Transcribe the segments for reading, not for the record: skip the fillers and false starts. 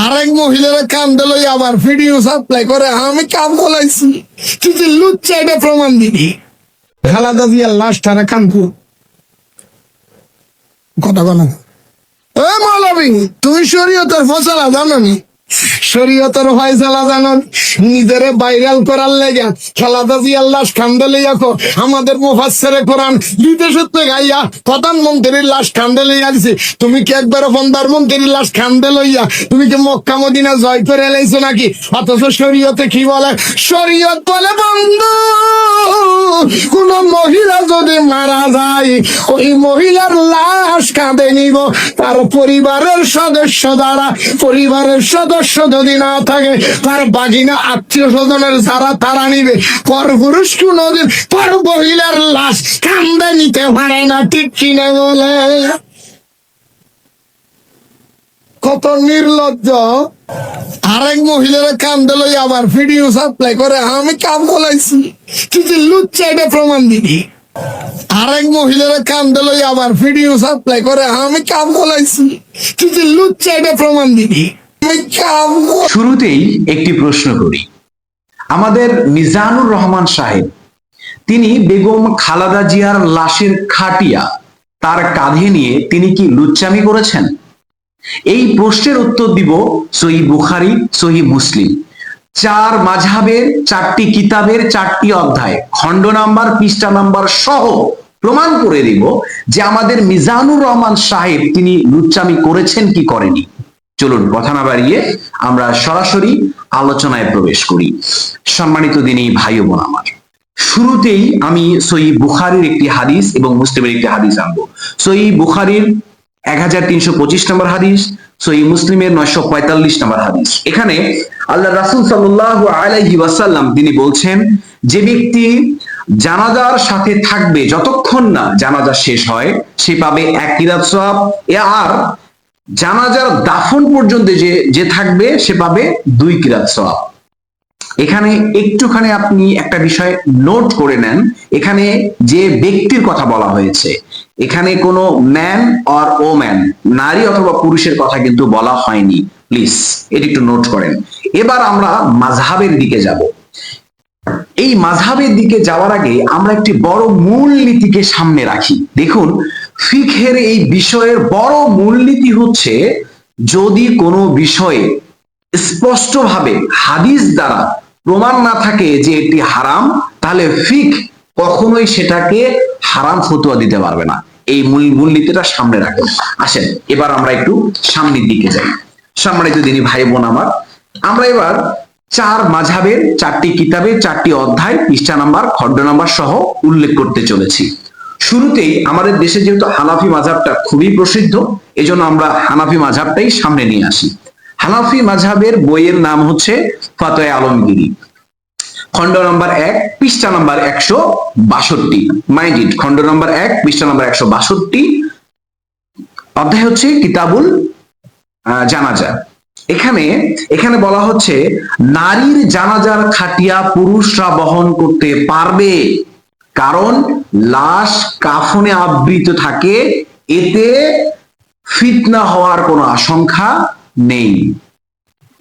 আরেক মহিলারা কান্দে লই আবার ভিডিও সাপ্লাই করে আমি কাম বলাইছি তুই যে লুচ্চা এটা প্রমাণ দিবি। খালাদা জিয়ার লাশটারে কানপুর কথা বলা এ মৌলবী তুমি শরীয়তের ফসলা জানো নি? শরীয়তের ফয়সালা জানো? নিজেরে ভাইরাল করার লেগে খালাদা জিয়ার লাশ কান্দে লইয়া আমাদের মুফাসসিরে কোরআন বিদেশের থেকে আইয়া প্রধানমন্ত্রীর লাশ কান্দে লইয়া দিছে। তুমি কি একবার প্রধানমন্ত্রীর লাশ কান্দে লইয়া তুমি কি মক্কা মদিনা জয় করে এলাইছো নাকি? অথচ শরীয়তে কি বলে? শরীয়ত বলে বন্ধু কোন মহিলা যদি মারা যায় ওই মহিলার লাশ কাঁদে নিব তার পরিবারের সদস্য দ্বারা। পরিবারের সদস্য যদি না থাকে তার বাগিনা আত্মীয় স্বজনের যারা তারা নিবে। পরপুরুষ কোনদিন পর মহিলার লাশ কান্দে নিতে পারে না, ঠিক কিনা বলে? কত নির্লজ্জ! আরেক মহিলারা কান্দে লই আবার ভিডিও সাপ্লাই করে আমি কাম বলাইছি তুই যে লুচ্চা এটা প্রমাণ দিবি। আরেক মহিলারা কান্দে লই আবার ভিডিও সাপ্লাই করে আমি কাম বলাইছি তুই যে লুচ্চা এটা প্রমাণ দিবি। শুরুতেই একটি প্রশ্ন করি, আমাদের মিজানুর রহমান সাহেব তিনি বেগম খালেদা জিয়ার লাশের খাটিয়া তার কাঁধে নিয়ে তিনি কি লুচ্চামি করেছেন? এই প্রশ্নের উত্তর দিব সহিহ বুখারী, সহিহ মুসলিম, 4 মাযহাবের 4টি কিতাবের 4টি অধ্যায়, খণ্ড নাম্বার, পৃষ্ঠা নাম্বার সহ প্রমাণ করে দিব যে আমাদের মিজানুর রহমান সাহেব তিনি লুচ্চামি করেছেন কি করেনি। চলুন কথা না বাড়িয়ে আমরা সরাসরি আলোচনায় প্রবেশ করি। সম্মানিত দিনী ভাই ও বোন আমার, শুরুতেই আমি সহিহ বুখারীর একটি হাদিস এবং মুসলিমের একটি হাদিস আনবো। সহিহ বুখারীর 1325 নম্বর হাদিস, সহিহ মুসলিমের 945 নম্বর হাদিস। এখানে আল্লাহ রাসূল সাল্লাল্লাহু আলাইহি ওয়াসাল্লাম তিনি বলছেন, যে ব্যক্তি জানাজার সাথে থাকবে যতক্ষণ না জানাজা শেষ হয় সে পাবে 1 কিরাত সওয়াব, আর জানাজার দাফন পর্যন্ত যে থাকবে সে পাবে 2 কিরাত সওয়াব। এখানে একটুখানি আপনি একটা বিষয় নোট করে নেন, এখানে যে ব্যক্তির কথা বলা হয়েছে এখানে কোনো ম্যান অর ওম্যান, নারী অথবা পুরুষের কথা কিন্তু বলা হয়নি, প্লিজ এটি একটু নোট করেন। এবার আমরা মাযহাবের দিকে যাব। এই মাযহাবের দিকে যাওয়ার আগে আমরা একটি বড় মূলনীতিকে সামনে রাখি। দেখুন, ফিকহের এই বিষয়ের বড় মূলনীতি হচ্ছে, যদি কোনো বিষয়ে স্পষ্টভাবে হাদিস দ্বারা প্রমাণ না থাকে যে এটি হারাম, তাহলে ফিকহ কখনোই সেটাকে হারাম ফতোয়া দিতে পারবে না। এই মূলনীতিটা সামনে রাখেন। আসেন এবার আমরা একটু সামনের দিকে যাই। সম্মানিত দিনী ভাই বোন আমার, আমরা এবার 4 মাযহাবের 4টি কিতাবের 4টি অধ্যায়, পৃষ্ঠা নাম্বার, খণ্ড নাম্বার সহ উল্লেখ করতে চলেছি। শুরুতেই আমাদের দেশে যেহেতু হানাফি মাযহাবটা খুবই প্রসিদ্ধ, এজন্য আমরা হানাফি মাযহাবটাই সামনে নিয়ে আসি। হানাফি মাযহাবের বইয়ের নাম হচ্ছে ফাতোয়া আলমগীরি, খণ্ড নাম্বার 1, পৃষ্ঠা নাম্বার 162। মাইন্ড ইট, খণ্ড নাম্বার 1, পৃষ্ঠা নাম্বার 162, অধ্যায় হচ্ছে কিতাবুল জানাজা। এখানে বলা হচ্ছে, নারীর জানাজার খাটিয়া পুরুষরা বহন করতে পারবে, কারণ লাশ কাফনে আবৃত থাকে, এতে ফিতনা হওয়ার কোনো আশঙ্কা নেই।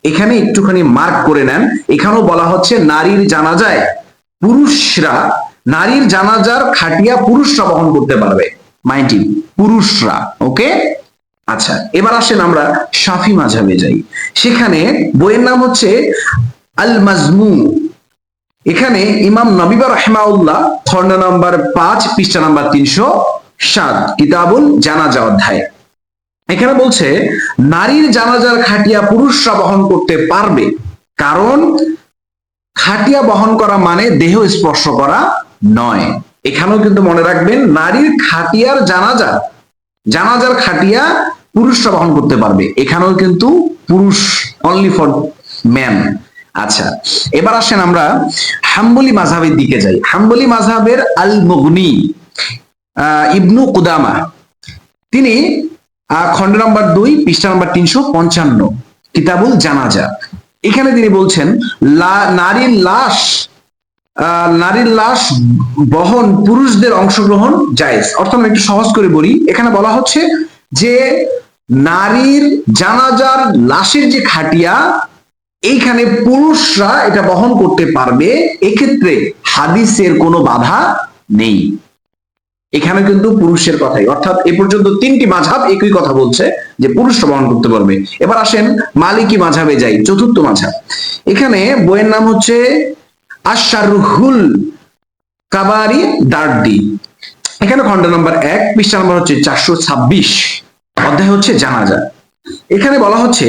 এখানে একটুখানি মার্ক করে নেন, এখানেও বলা হচ্ছে নারীর জানাজায় পুরুষরা, নারীর জানাজার খাটিয়া পুরুষরা বহন করতে পারবে, মাইন্ড ইট, পুরুষরা। ওকে, আচ্ছা এবার আসেন আমরা শাফি মাযহাবে যাই। সেখানে বইয়ের নাম হচ্ছে আল মাজমু। এখানে ইমাম নববী রাহিমাহুল্লাহ, খণ্ড নাম্বার 5, পৃষ্ঠা নাম্বার 307, কিতাবুল জানাজা অধ্যায়। এখানে বলছে, নারীর জানাজার খাটিয়া পুরুষরা বহন করতে পারবে, কারণ খাটিয়া বহন করা মানে দেহ স্পর্শ করা নয়। এখানেও কিন্তু মনে রাখবেন, নারীর খাটিয়ার জানাজার খাটিয়া পুরুষরা বহন করতে পারবে, এখানেও কিন্তু পুরুষ, অনলি ফর ম্যান। আচ্ছা এবার আসেন আমরা হাম্বলি মাযহাবের দিকে যাই। হাম্বলি মাযহাবের আল মুগনি, ইবনু কুদামা, তিনি খণ্ড নাম্বার 2, পৃষ্ঠা নাম্বার 355, কিতাবুল জানাজা। এখানে তিনি বলছেন, নারীর লাশ বহন পুরুষদের অংশগ্রহণ জায়েজ। অর্থাৎ একটু সহজ করে বলি, এখানে বলা হচ্ছে যে নারীর জানাজার লাশের যে খাটিয়া, এইখানে পুরুষরা এটা বহন করতে পারবে, এক্ষেত্রে হাদিসের কোনো বাধা নেই। এখানে কিন্তু পুরুষের কথাই, অর্থাৎ এ পর্যন্ত তিনটি মাযহাব একই কথা বলছে যে পুরুষরা বহন করতে পারবে। এবার আসেন মালিকি মাযহাবে যাই, চতুর্থ মাযহাব। এখানে বইয়ের নাম হচ্ছে আশ-শারহুল কাবারি দারদি। এখানে খণ্ড নম্বর 1, পৃষ্ঠা নম্বর হচ্ছে 426, অধ্যায় হচ্ছে জানাজা। এখানে বলা হচ্ছে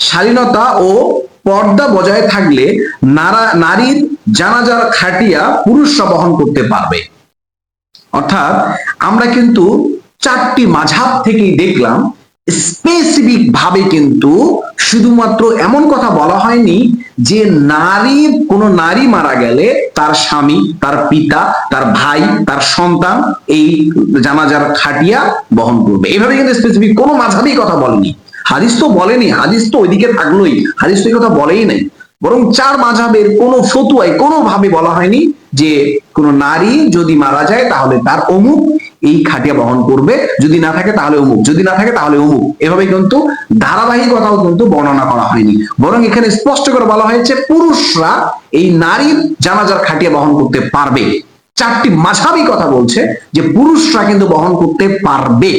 শালীনতা ও পর্দা বজায় থাকলে নারীর জানাজার খাটিয়া পুরুষরা বহন করতে পারবে। অর্থাৎ আমরা কিন্তু চারটি মাযহাব থেকেই দেখলাম স্পেসিফিক ভাবে কিন্তু শুধুমাত্র এমন কথা বলা হয়নি যে কোনো নারী মারা গেলে তার স্বামী, তার পিতা, তার ভাই, তার সন্তান এই জানাজার খাটিয়া বহন করবে, এভাবে কিন্তু স্পেসিফিক কোনো মাযহাবই কথা বলেনি। হাদিস তো বলেনি, হাদিস তো ওইদিকে থাকলোই, হাদিস তো এই কথা বলেই নাই। বরং চার মাযহাবের কোনো ফতুয়ায় কোনোভাবে বলা হয়নি যে কোন নারী যদি মারা যায় তাহলে তার অমুক এই খাটিয়া বহন করবে, যদি না থাকে তাহলে অমুক, যদি না থাকে তাহলে অমুক, এভাবে কিন্তু ধারাবাহিকতাও কিন্তু বর্ণনা করা হয়নি। বরং এখানে স্পষ্ট করে বলা হয়েছে পুরুষরা এই নারীর জানাজার খাটিয়া বহন করতে পারবে। চারটি মাযহাবই কথা বলছে যে পুরুষরা কিন্তু বহন করতে পারবে।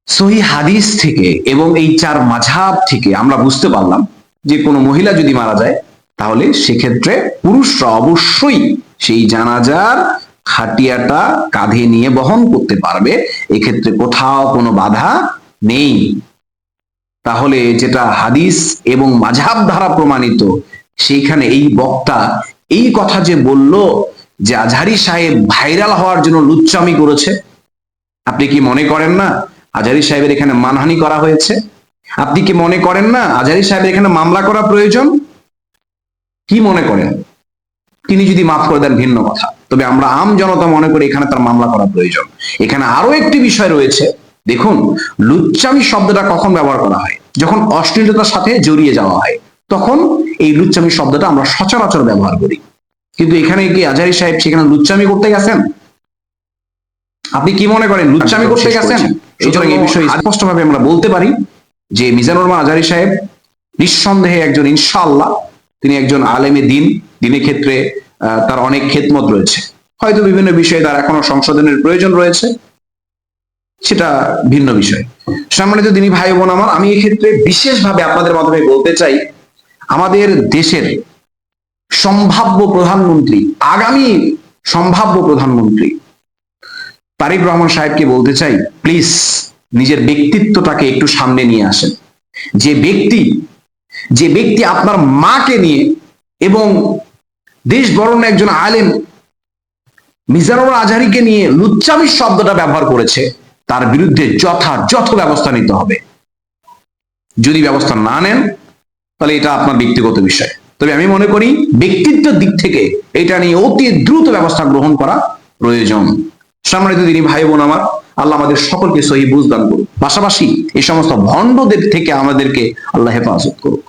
সহিহ হাদিস থেকে এবং এই চার মাযহাব থেকে আমরা বুঝতে পারলাম যে কোনো মহিলা যদি মারা যায় তাহলে সেক্ষেত্রে পুরুষরা অবশ্যই সেই জানাজার খাটিয়াটা কাঁধে নিয়ে বহন করতে পারবে, এক্ষেত্রে কোথাও কোনো বাধা নেই। তাহলে যেটা হাদিস এবং মাযহাব দ্বারা প্রমাণিত, সেইখানে এই বক্তা এই কথা যে বলল যে আজহারী সাহেব ভাইরাল হওয়ার জন্য লুচ্চামি করেছে, আপনি কি মনে করেন না আজহারী সাহেবের এখানে মানহানি করা হয়েছে? আপনি কি মনে করেন না আজহারী সাহেবের এখানে মামলা করা প্রয়োজন? কি মনে করেন? তিনি যদি মাফ করে দেন ভিন্ন কথা, তবে আমরা আম জনতা মনে করি এখানে তার মামলা করা প্রয়োজন। এখানে আরো একটি বিষয় রয়েছে, দেখুন লুচ্চামি শব্দটা কখন ব্যবহার করা হয়? যখন অশ্লীলতার সাথে জড়িয়ে যাওয়া হয়, তখন এই লুচ্চামি শব্দটা আমরা সচরাচর ব্যবহার করি। কিন্তু এখানে কি আজহারী সাহেব সেখানে লুচ্চামি করতে গেছেন? আপনি কি মনে করেন লুচ্চামি করতে গেছেন? সুতরাং এই বিষয়ে স্পষ্টভাবে আমরা বলতে পারি যে মিজানুর রহমান আজহারী সাহেব নিঃসন্দেহে একজন, ইনশাআল্লাহ তিনি একজন আলেমে দিন, দিনের ক্ষেত্রে তার অনেক খেদমত রয়েছে, হয়তো বিভিন্ন বিষয়ে তার এখনো সংশোধনের প্রয়োজন রয়েছে, সেটা ভিন্ন বিষয়। সম্মানিত দিনী ভাই বোন আমার, আমি এই ক্ষেত্রে বিশেষভাবে আপনাদের মাধ্যমে বলতে চাই, আমাদের দেশের সম্ভাব্য প্রধানমন্ত্রী, আগামী সম্ভাব্য প্রধানমন্ত্রী তারেক রহমান সাহেবকে বলতে চাই, প্লিজ নিজের ব্যক্তিত্বটাকে একটু সামনে নিয়ে আসেন। যে ব্যক্তি আপনার মাকে নিয়ে এবং দেশ বরণ্য একজন আলেম মিজানুর আজহারীকে নিয়ে লুচ্চামি শব্দটা ব্যবহার করেছে, তার বিরুদ্ধে যথাযথ ব্যবস্থা নিতে হবে। যদি ব্যবস্থা না নেন তাহলে এটা আপনার ব্যক্তিগত বিষয়, তবে আমি মনে করি ব্যক্তিত্বের দিক থেকে এটা নিয়ে অতি দ্রুত ব্যবস্থা গ্রহণ করা প্রয়োজন। সম্মানিত দিনী ভাই বোন আমার, আল্লাহ আমাদের সকলকে সহিহ বুঝ দান করুন, পাশাপাশি এই সমস্ত ভণ্ডদের থেকে আমাদেরকে আল্লাহ হেফাজত করুক।